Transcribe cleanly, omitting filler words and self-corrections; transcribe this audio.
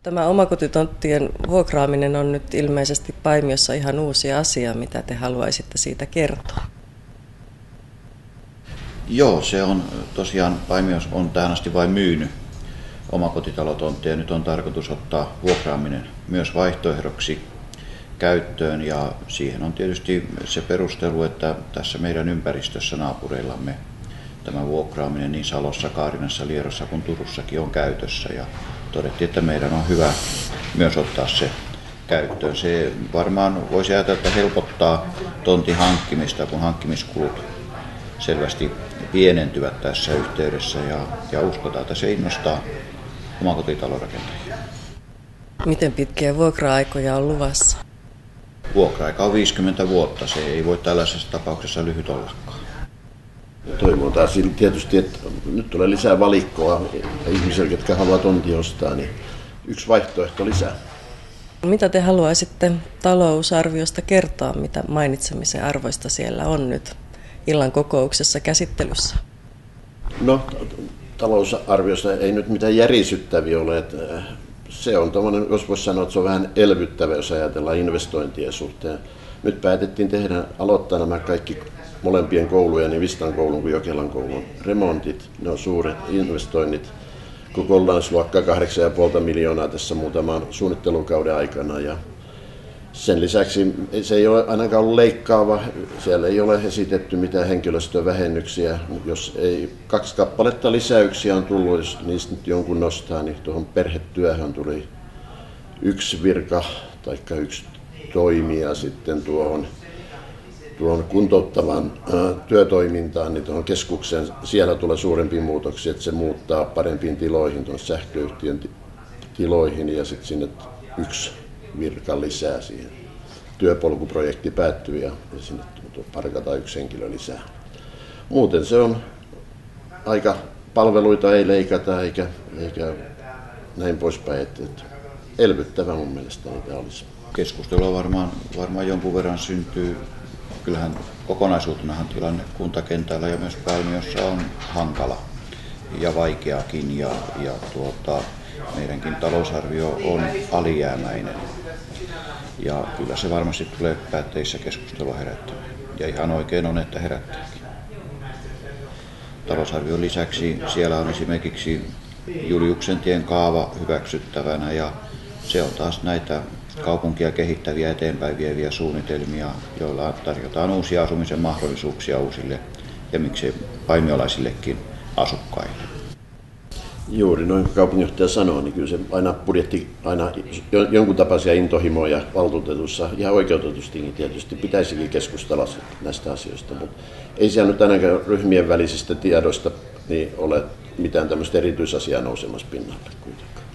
Tämä omakotitonttien vuokraaminen on nyt ilmeisesti Paimiossa ihan uusi asia. Mitä te haluaisitte siitä kertoa? Joo, se on tosiaan, Paimiossa on tähän asti vain myynyt omakotitalotontteja. Nyt on tarkoitus ottaa vuokraaminen myös vaihtoehdoksi käyttöön ja siihen on tietysti se perustelu, että tässä meidän ympäristössä naapureillamme tämä vuokraaminen niin Salossa, Kaarinassa, Liedossa kuin Turussakin on käytössä ja todettiin, että meidän on hyvä myös ottaa se käyttöön. Se varmaan voisi ajatella, että helpottaa tontin hankkimista, kun hankkimiskulut selvästi pienentyvät tässä yhteydessä ja uskotaan, että se innostaa omakotitalorakentajia. Miten pitkiä vuokra-aikoja on luvassa? Vuokra-aika on 50 vuotta, se ei voi tällaisessa tapauksessa lyhyt ollakaan. Toivotaan tietysti, että nyt tulee lisää valikkoa ihmisille, jotka haluavat tontia ostaa, niin yksi vaihtoehto lisää. Mitä te haluaisitte talousarviosta kertoa, mitä mainitsemisen arvoista siellä on nyt illan kokouksessa käsittelyssä? No, talousarviossa ei nyt mitään järisyttäviä ole. Että se on tommoinen, jos voisi sanoa, että se on vähän elvyttävä, jos ajatellaan investointien suhteen. Nyt päätettiin aloittaa nämä kaikki molempien koulujen, niin Vistan koulun kuin Jokelan koulun remontit. Ne on suuret investoinnit. Kokonaisluokka 8,5 miljoonaa tässä muutaman suunnittelukauden aikana. Ja sen lisäksi se ei ole ainakaan ollut leikkaava. Siellä ei ole esitetty mitään henkilöstövähennyksiä. Jos ei 2 kappaletta lisäyksiä on tullut, jos niistä nyt jonkun nostaa, niin tuohon perhetyöhön tuli 1 virka tai 1 toimija sitten tuohon kuntouttavan työtoimintaan, niin tuohon keskukseen siellä tulee suurempia muutoksia, että se muuttaa parempiin tiloihin, tuon sähköyhtiön tiloihin ja sitten sinne 1 virka lisää siihen. Työpolkuprojekti päättyy ja sinne parkataan 1 henkilö lisää. Muuten se on aika, palveluita ei leikata eikä näin poispäin, että elvyttävä mun mielestä niitä olisi. Keskustelua varmaan jonkun verran syntyy. Kyllähän kokonaisuutenahan tilanne kuntakentällä ja myös Paimiossa on hankala ja vaikeakin ja meidänkin talousarvio on alijäämäinen. Ja kyllä se varmasti tulee päätteissä keskustelua herättämään. Ja ihan oikein on, että herättääkin. Talousarvion lisäksi siellä on esimerkiksi Juliuksentien kaava hyväksyttävänä ja se on taas näitä kaupunkia kehittäviä eteenpäin vieviä suunnitelmia, joilla tarjotaan uusia asumisen mahdollisuuksia uusille ja miksei paimiolaisillekin asukkaille. Juuri noin kuin kaupunginjohtaja sanoo, niin kyllä se budjetti aina jonkun tapaisia intohimoja valtuutetussa ihan oikeutetustikin tietysti pitäisikin keskustella näistä asioista, mutta ei siellä nyt ainakaan ryhmien välisistä tiedoista niin ole mitään tämmöistä erityisasiaa nousemassa pinnalle kuitenkaan.